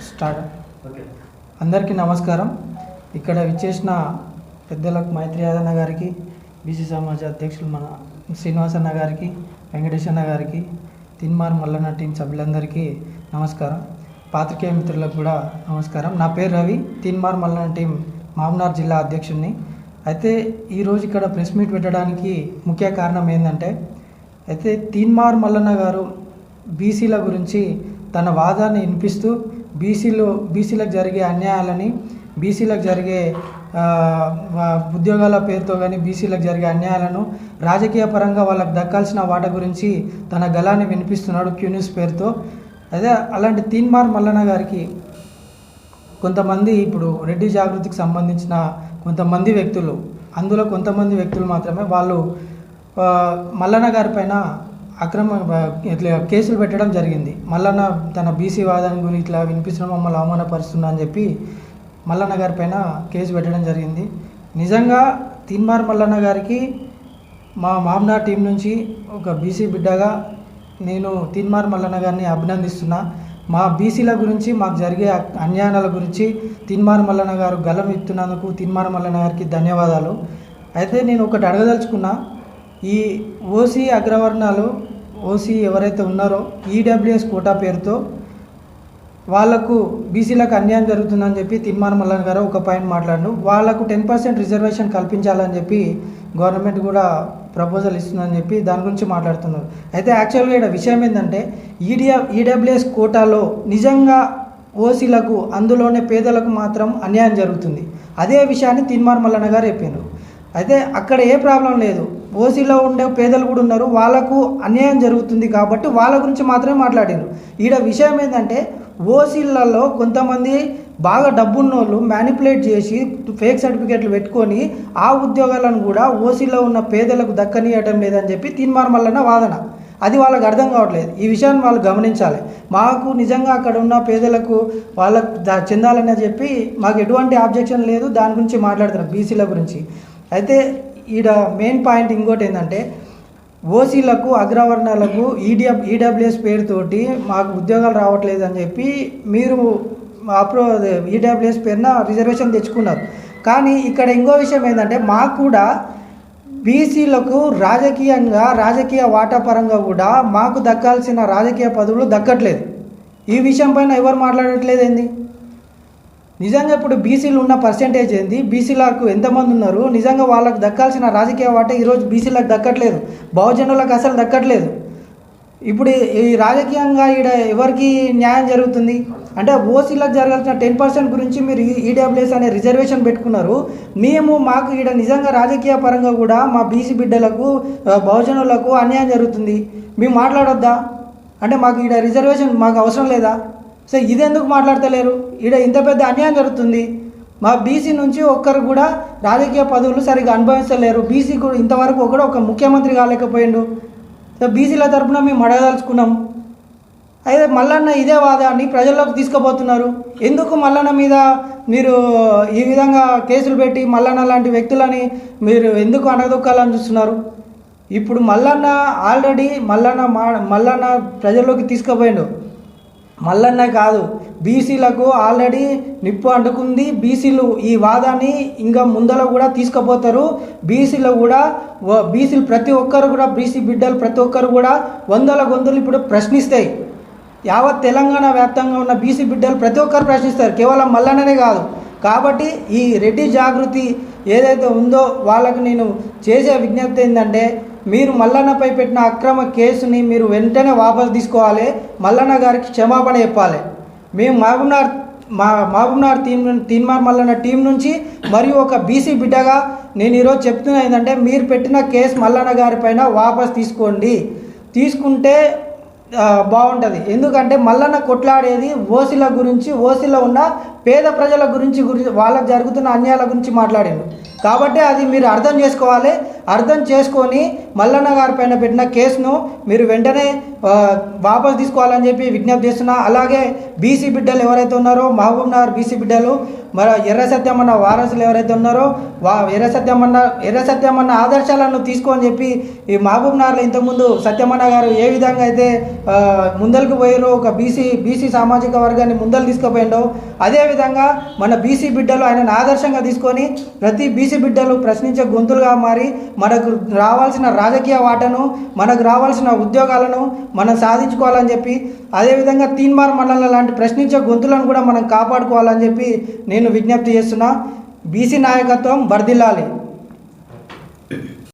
Start. అందరికీ నమస్కారం. ఇక్కడ విచ్చేసిన పెద్దలకు మైత్రి యాదన్న గారికి, బీసీ సమాజ అధ్యక్షులు మన శ్రీనివాసన్న గారికి, వెంకటేశన్న గారికి, తిన్మార్ మల్లన్న టీం సభ్యులందరికీ నమస్కారం. పాత్రికేయ మిత్రులకు కూడా నమస్కారం. నా పేరు రవి, తిన్మార్ మల్లన్న టీం మహబూబ్నగర్ జిల్లా అధ్యక్షుడిని. అయితే ఈరోజు ఇక్కడ ప్రెస్ మీట్ పెట్టడానికి ముఖ్య కారణం ఏంటంటే, అయితే తిన్మార్ మల్లన్న గారు బీసీల గురించి తన వాదాన్ని వినిపిస్తూ బీసీలకు జరిగే అన్యాయాలని, బీసీలకు జరిగే ఉద్యోగాల పేరుతో కానీ బీసీలకు జరిగే అన్యాయాలను, రాజకీయ పరంగా వాళ్ళకు దక్కాల్సిన వాట గురించి తన గళాన్ని వినిపిస్తున్నాడు క్యూ న్యూస్ పేరుతో. అదే అలాంటి తిన్మార్ మల్లన్న గారికి కొంతమంది ఇప్పుడు రెడ్డి జాగృతికి సంబంధించిన కొంతమంది వ్యక్తులు, అందులో కొంతమంది వ్యక్తులు మాత్రమే వాళ్ళు మల్లన్న గారి పైన ఇట్లా కేసులు పెట్టడం జరిగింది. మల్లన్న తన బీసీ వాదాన్ని గురించి ఇట్లా వినిపించడం మమ్మల్ని అవమానపరుస్తున్నా అని చెప్పి మల్లన్న గారి పైన కేసు పెట్టడం జరిగింది. నిజంగా తిన్మార్ మల్లన్న గారికి మా మహబూబ్నగర్ టీం నుంచి ఒక బీసీ బిడ్డగా నేను తిన్మార్ మల్లన్న గారిని అభినందిస్తున్నా. మా బీసీల గురించి, మాకు జరిగే అన్యాయాల గురించి తిన్మార్ మల్లన్న గారు గలం ఇస్తున్నందుకు తిన్మార్ మల్లన్న గారికి ధన్యవాదాలు. అయితే నేను ఒకటి అడగదలుచుకున్నా, ఈ ఓసీ అగ్రవర్ణాలు, ఓసీ ఎవరైతే ఉన్నారో ఈడబ్ల్యూఎస్ కోటా పేరుతో వాళ్లకు బీసీలకు అన్యాయం జరుగుతుందని చెప్పి తిన్మార్ మల్లన్న గారు ఒక పాయింట్ మాట్లాడు. వాళ్లకు 10% రిజర్వేషన్ కల్పించాలని చెప్పి గవర్నమెంట్ కూడా ప్రపోజల్ ఇస్తుందని చెప్పి దాని గురించి మాట్లాడుతున్నారు. అయితే యాక్చువల్గా ఇక్కడ విషయం ఏంటంటే, ఈడబ్ల్యూఎస్ కోటాలో నిజంగా ఓసీలకు, అందులోనే పేదలకు మాత్రం అన్యాయం జరుగుతుంది. అదే విషయాన్ని తిన్మార్ మల్లన్న గారు చెప్పారు. అయితే అక్కడ ఏ ప్రాబ్లం లేదు, ఓసీలో ఉండే పేదలు కూడా ఉన్నారు, వాళ్ళకు అన్యాయం జరుగుతుంది కాబట్టి వాళ్ళ గురించి మాత్రమే మాట్లాడారు. ఈడ విషయం ఏంటంటే, ఓసీలలో కొంతమంది బాగా డబ్బున్నోళ్ళు మ్యానిపులేట్ చేసి ఫేక్ సర్టిఫికేట్లు పెట్టుకొని ఆ ఉద్యోగాలను కూడా ఓసీలో ఉన్న పేదలకు దక్కనియటం లేదని చెప్పి తిన్మార్ మల్లన్న వాదన. అది వాళ్ళకి అర్థం కావట్లేదు. ఈ విషయాన్ని వాళ్ళు గమనించాలి. మాకు నిజంగా అక్కడ ఉన్న పేదలకు వాళ్ళకు చెందాలని చెప్పి మాకు ఎటువంటి ఆబ్జెక్షన్ లేదు, దాని గురించి మాట్లాడుతున్నారు బీసీల గురించి. అయితే ఈడ మెయిన్ పాయింట్ ఇంకోటి ఏంటంటే, ఓసీలకు, అగ్రవర్ణాలకు ఈడబ్ల్యూఎస్ పేరుతోటి మాకు ఉద్యోగాలు రావట్లేదు అని చెప్పి మీరు ఈడబ్ల్యూఎస్ పేరున రిజర్వేషన్ తెచ్చుకున్నారు. కానీ ఇక్కడ ఇంకో విషయం ఏంటంటే, మాకు కూడా బీసీలకు రాజకీయంగా, రాజకీయ వాటా పరంగా కూడా మాకు దక్కాల్సిన రాజకీయ పదవులు దక్కట్లేదు. ఈ విషయం పైన ఎవరు మాట్లాడట్లేదు ఏంది? నిజంగా ఇప్పుడు బీసీలు ఉన్న పర్సెంటేజ్ ఏంది, బీసీలకు ఎంతమంది ఉన్నారు, నిజంగా వాళ్ళకు దక్కాల్సిన రాజకీయ వాటా ఈరోజు బీసీలకు దక్కట్లేదు, బహుజనులకు అసలు దక్కట్లేదు. ఇప్పుడు ఈ రాజకీయంగా ఈడ ఎవరికి న్యాయం జరుగుతుంది అంటే, ఓసీలకు జరగాల్సిన 10% గురించి మీరు ఈడబ్ల్యూఎస్ అనే రిజర్వేషన్ పెట్టుకున్నారు. మాకు ఈడ నిజంగా రాజకీయ పరంగా కూడా మా బీసీ బిడ్డలకు, బహుజనులకు అన్యాయం జరుగుతుంది, మేము మాట్లాడొద్దా అంటే మాకు ఈడ రిజర్వేషన్ మాకు అవసరం లేదా? సో ఇదెందుకు మాట్లాడతలేరు? ఈడ ఇంత పెద్ద అన్యాయం జరుగుతుంది. మా బీసీ నుంచి ఒక్కరు కూడా రాజకీయ పదవులు సరిగ్గా అనుభవించలేరు. బీసీ కూడా ఇంతవరకు ఒక ముఖ్యమంత్రి కాలేకపోయిండు. సో బీసీల తరఫున మేము అడగదలుచుకున్నాం. అయితే మల్లన్న ఇదే వాదాన్ని ప్రజల్లోకి తీసుకుపోతున్నారు. ఎందుకు మల్లన్న మీద మీరు ఈ విధంగా కేసులు పెట్టి మల్లన్న లాంటి వ్యక్తులని మీరు ఎందుకు అనగదొక్కాలని చూస్తున్నారు? ఇప్పుడు మల్లన్న ఆల్రెడీ మల్లన్న ప్రజల్లోకి తీసుకుపోయిండు. మల్లన్న కాదు, బీసీలకు ఆల్రెడీ నిప్పు అంటుకుంది. బీసీలు ఈ వాదాన్ని ఇంకా ముందర కూడా తీసుకుపోతారు. బీసీలు ప్రతి ఒక్కరు కూడా, బీసీ బిడ్డలు ప్రతి ఒక్కరు కూడా వందల గొంతులు ఇప్పుడు ప్రశ్నిస్తాయి. యావత్ తెలంగాణ వ్యాప్తంగా ఉన్న బీసీ బిడ్డలు ప్రతి ఒక్కరు ప్రశ్నిస్తారు, కేవలం మల్లన్ననే కాదు. కాబట్టి ఈ రెడ్డి జాగృతి ఏదైతే ఉందో వాళ్ళకు నేను చేసే విజ్ఞప్తి ఏంటంటే, మీరు మల్లన్నపై పెట్టిన అక్రమ కేసుని మీరు వెంటనే వాపసు తీసుకోవాలి, మల్లన్న గారికి క్షమాపణ చెప్పాలి. మేము మహబూబ్నగర్ తిన్మార్ మల్లన్న టీం నుంచి మరియు ఒక బీసీ బిడ్డగా నేను ఈరోజు చెప్తున్నా ఏంటంటే, మీరు పెట్టిన కేసు మల్లన్న గారి పైన వాపసు తీసుకోండి. తీసుకుంటే బాగుంటుంది. ఎందుకంటే మల్లన్న కొట్లాడేది ఓసీల గురించి, ఓసీలో ఉన్న పేద ప్రజల గురించి వాళ్ళకు జరుగుతున్న అన్యాయాల గురించి మాట్లాడాడు. కాబట్టి అది మీరు అర్థం చేసుకోవాలి. అర్థం చేసుకొని మల్లన్న గారి పైన పెట్టిన కేసును మీరు వెంటనే వాపస్ తీసుకోవాలని చెప్పి విజ్ఞప్తి చేస్తున్నా. అలాగే బీసీ బిడ్డలు ఎవరైతే ఉన్నారో మహబూబ్ నగర్ బీసీ బిడ్డలు మరి ఎర్ర సత్యమన్న వారసులు ఎవరైతే ఉన్నారో ఎర్ర సత్యమన్న ఆదర్శాలను తీసుకొని చెప్పి ఈ మహబూబ్ నగర్లో ఇంతకుముందు సత్యమన్న గారు ఏ విధంగా అయితే ముందలకు పోయారో ఒక బీసీ సామాజిక వర్గాన్ని ముందలు తీసుకుపోయిండో అదేవిధంగా మన బీసీ బిడ్డలు ఆయనను ఆదర్శంగా తీసుకొని ప్రతి బీసీ బిడ్డలు ప్రశ్నించే గొంతులుగా మారి మనకు రావాల్సిన రాజకీయ వాటను మనకు రావాల్సిన ఉద్యోగాలను మనం సాధించుకోవాలని చెప్పి అదేవిధంగా తీన్మార్ మండలం లాంటి ప్రశ్నించే గొంతులను కూడా మనం కాపాడుకోవాలని చెప్పి నేను విజ్ఞప్తి చేస్తున్నా. బీసీ నాయకత్వం వర్ధిల్లాలి.